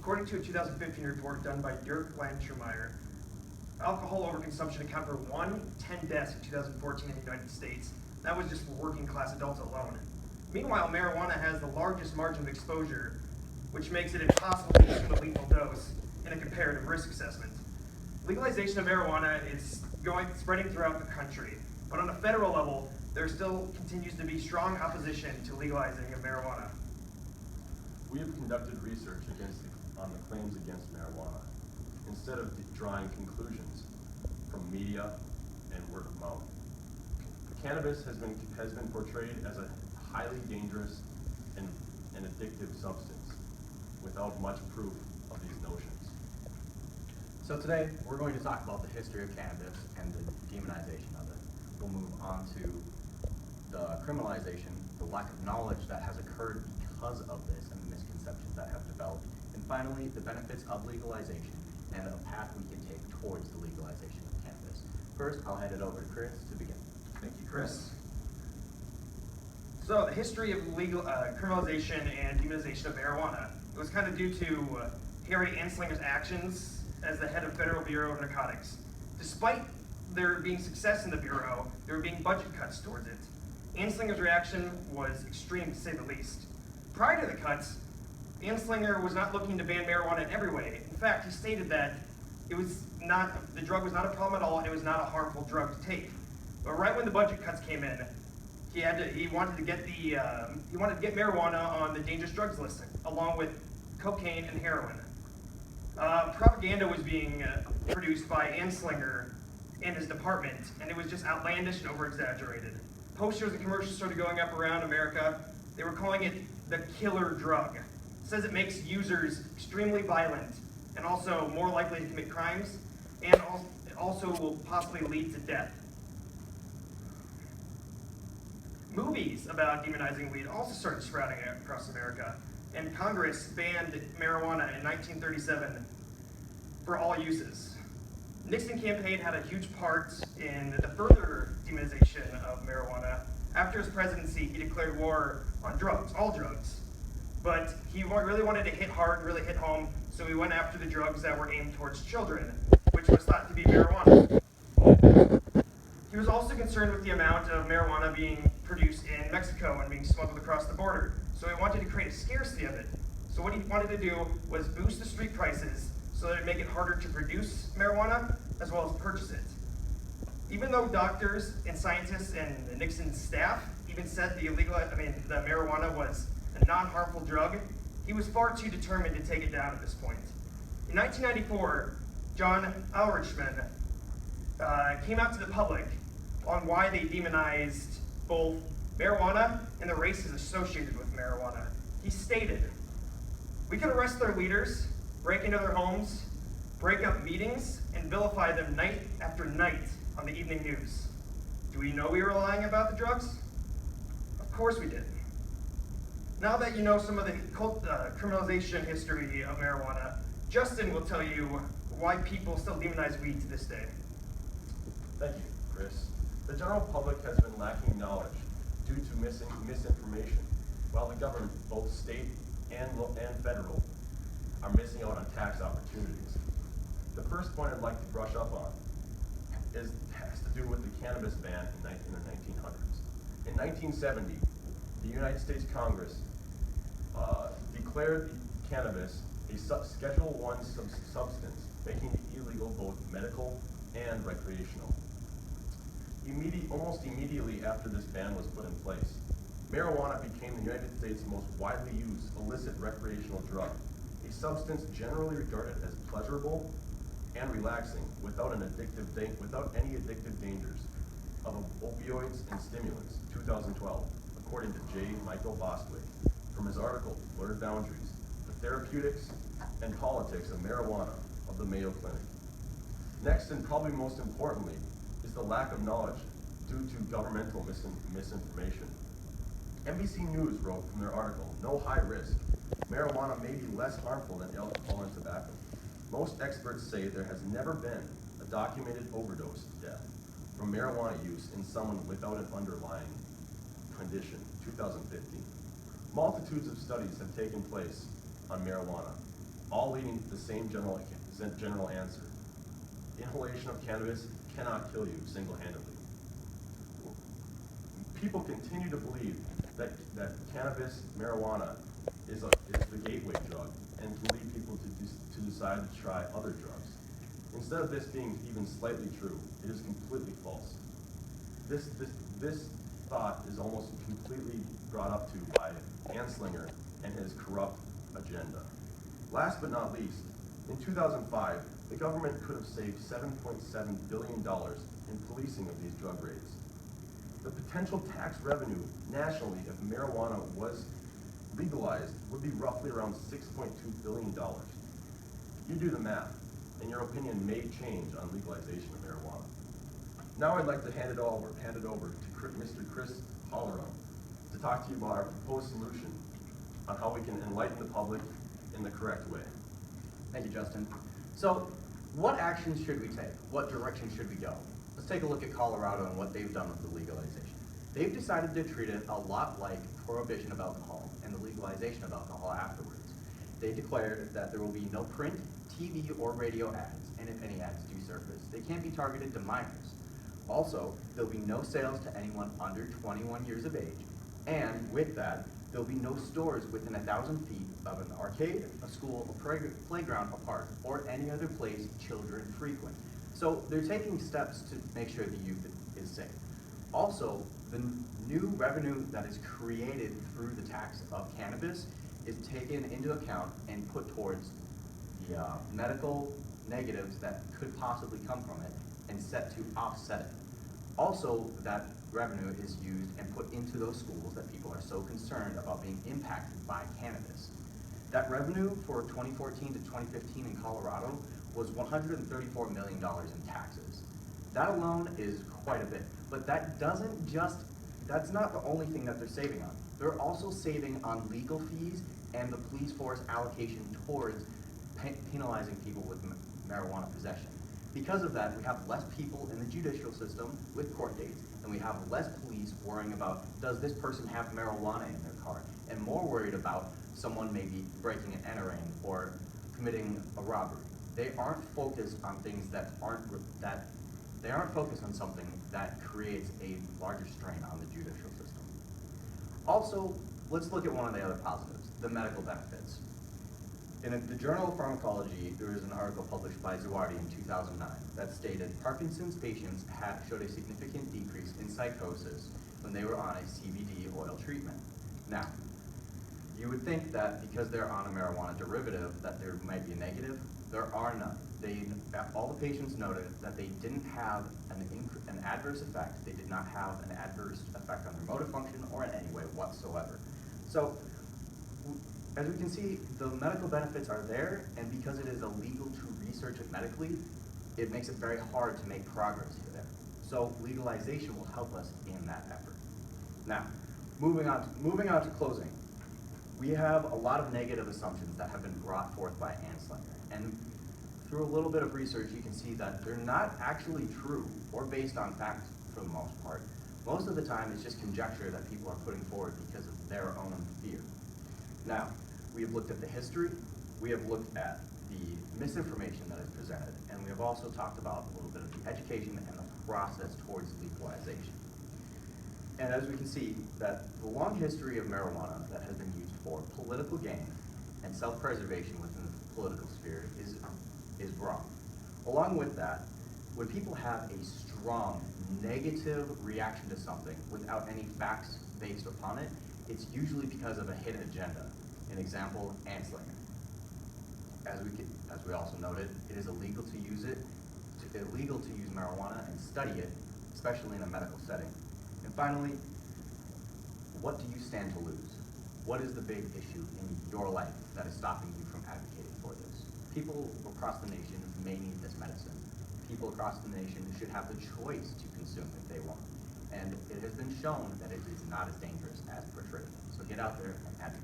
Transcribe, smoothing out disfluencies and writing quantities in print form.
According to a 2015 report done by Dirk Landschmeyer, alcohol overconsumption accounted for 1 in 10 deaths in 2014 in the United States. That was just for working class adults alone. Meanwhile, marijuana has the largest margin of exposure, which makes it impossible to consume a lethal dose in a comparative risk assessment. Legalization of marijuana is spreading throughout the country, but on a federal level, there still continues to be strong opposition to legalizing of marijuana. We have conducted research on the claims against marijuana, instead of drawing conclusions from media and word of mouth. Cannabis has been portrayed as a highly dangerous and addictive substance without much proof of these notions. So today, we're going to talk about the history of cannabis and the demonization of it. We'll move on to the criminalization, the lack of knowledge that has occurred because of this, and the misconceptions that have developed. And finally, the benefits of legalization and a path we can take towards the legalization of cannabis. First, I'll hand it over to Chris to begin. Thank you, Chris. So the history of criminalization and demonization of marijuana. It was kind of due to Harry Anslinger's actions as the head of Federal Bureau of Narcotics. Despite there being success in the Bureau, there were being budget cuts towards it. Anslinger's reaction was extreme, to say the least. Prior to the cuts, Anslinger was not looking to ban marijuana in every way. In fact, he stated that the drug was not a problem at all, and it was not a harmful drug to take. But right when the budget cuts came in, he wanted to get marijuana on the dangerous drugs list, along with cocaine and heroin. Propaganda was being produced by Anslinger and his department, and it was just outlandish and over-exaggerated. Posters and commercials started going up around America. They were calling it the killer drug. It says it makes users extremely violent and also more likely to commit crimes, and also will possibly lead to death. Movies about demonizing weed also started sprouting across America, and Congress banned marijuana in 1937 for all uses. The Nixon campaign had a huge part in the further demonization of marijuana. After his presidency, he declared war on drugs, all drugs. But he really wanted to hit hard, really hit home, so he went after the drugs that were aimed towards children, which was thought to be marijuana. He was also concerned with the amount of marijuana being produced in Mexico and being smuggled across the border, so he wanted to create a scarcity of it. So what he wanted to do was boost the street prices so that it would make it harder to produce marijuana as well as purchase it. Even though doctors and scientists and the Nixon staff even said the marijuana was a non-harmful drug, he was far too determined to take it down at this point. In 1994, John Auerchman came out to the public on why they demonized both marijuana and the races associated with marijuana. He stated, "We can arrest their leaders, break into their homes, break up meetings, and vilify them night after night on the evening news. Do we know we were lying about the drugs? Of course we did." Now that you know some of the criminalization history of marijuana, Justin will tell you why people still demonize weed to this day. Thank you, Chris. The general public has been lacking knowledge due to misinformation, while the government, both state and federal, are missing out on tax opportunities. The first point I'd like to brush up on has to do with the cannabis ban in the 1900s. In 1970, the United States Congress declared cannabis a Schedule I substance, making it illegal both medical and recreational. Almost immediately after this ban was put in place, marijuana became the United States' most widely used illicit recreational drug, a substance generally regarded as pleasurable and relaxing without any addictive dangers of opioids and stimulants. 2012, according to J. Michael Bostwick, from his article, Blurred Boundaries, the Therapeutics and Politics of Marijuana of the Mayo Clinic. Next, and probably most importantly, is the lack of knowledge due to governmental misinformation. NBC News wrote from their article, "No high risk. Marijuana may be less harmful than alcohol and tobacco. Most experts say there has never been a documented overdose death from marijuana use in someone without an underlying condition." 2015. Multitudes of studies have taken place on marijuana. all leading to the same general answer. Inhalation of cannabis cannot kill you single-handedly. People continue to believe that cannabis, marijuana, is the gateway drug and to lead people to decide to try other drugs. Instead of this being even slightly true, it is completely false. This thought is almost completely brought up to by Anslinger and his corrupt agenda. Last but not least, in 2005, the government could have saved $7.7 billion in policing of these drug raids. The potential tax revenue nationally if marijuana was legalized would be roughly around $6.2 billion. You do the math, and your opinion may change on legalization of marijuana. Now I'd like to hand it over to Mr. Chris Hollerum to talk to you about our proposed solution on how we can enlighten the public in the correct way. Thank you, Justin. So, what actions should we take? What direction should we go? Let's take a look at Colorado and what they've done with the legalization. They've decided to treat it a lot like prohibition of alcohol and the legalization of alcohol afterwards. They declared that there will be no print, TV, or radio ads, and if any ads do surface, they can't be targeted to minors. Also, there'll be no sales to anyone under 21 years of age, and with that, there'll be no stores within 1,000 feet of an arcade, a school, a playground, a park, or any other place children frequent. So they're taking steps to make sure the youth is safe. Also, the new revenue that is created through the tax of cannabis is taken into account and put towards the medical negatives that could possibly come from it and set to offset it. Also, that revenue is used and put into those schools that people are so concerned about being impacted by cannabis. That revenue for 2014 to 2015 in Colorado was $134 million in taxes. That alone is quite a bit, but that's not the only thing that they're saving on. They're also saving on legal fees and the police force allocation towards penalizing people with marijuana possession. Because of that, we have less people in the judicial system with court dates, and we have less police worrying about, does this person have marijuana in their car, and more worried about someone maybe breaking and entering or committing a robbery. They aren't focused on things they aren't focused on something that creates a larger strain on the judicial system. Also, let's look at one of the other positives, the medical benefits. In the Journal of Pharmacology, there was an article published by Zuardi in 2009 that stated Parkinson's patients showed a significant decrease in psychosis when they were on a CBD oil treatment. Now, you would think that because they're on a marijuana derivative that there might be a negative. There are none. All the patients noted that they didn't have an adverse effect. They did not have an adverse effect on their motor function or in any way whatsoever. So, as we can see, the medical benefits are there, and because it is illegal to research it medically, it makes it very hard to make progress here. So legalization will help us in that effort. Now, moving on to closing. We have a lot of negative assumptions that have been brought forth by Anslinger, and through a little bit of research, you can see that they're not actually true or based on fact for the most part. Most of the time, it's just conjecture that people are putting forward because of their own fear. Now, we have looked at the history, we have looked at the misinformation that is presented, and we have also talked about a little bit of the education and the process towards legalization. And as we can see, that the long history of marijuana that has been used for political gain and self-preservation within the political sphere is wrong. Along with that, when people have a strong negative reaction to something without any facts based upon it, it's usually because of a hidden agenda. An example, Anslinger. As we also noted, it is illegal to use marijuana and study it, especially in a medical setting. And finally, what do you stand to lose? What is the big issue in your life that is stopping you from advocating for this? People across the nation may need this medicine. People across the nation should have the choice to consume if they want. And it has been shown that it is not as dangerous as portrayed. So get out there and advocate.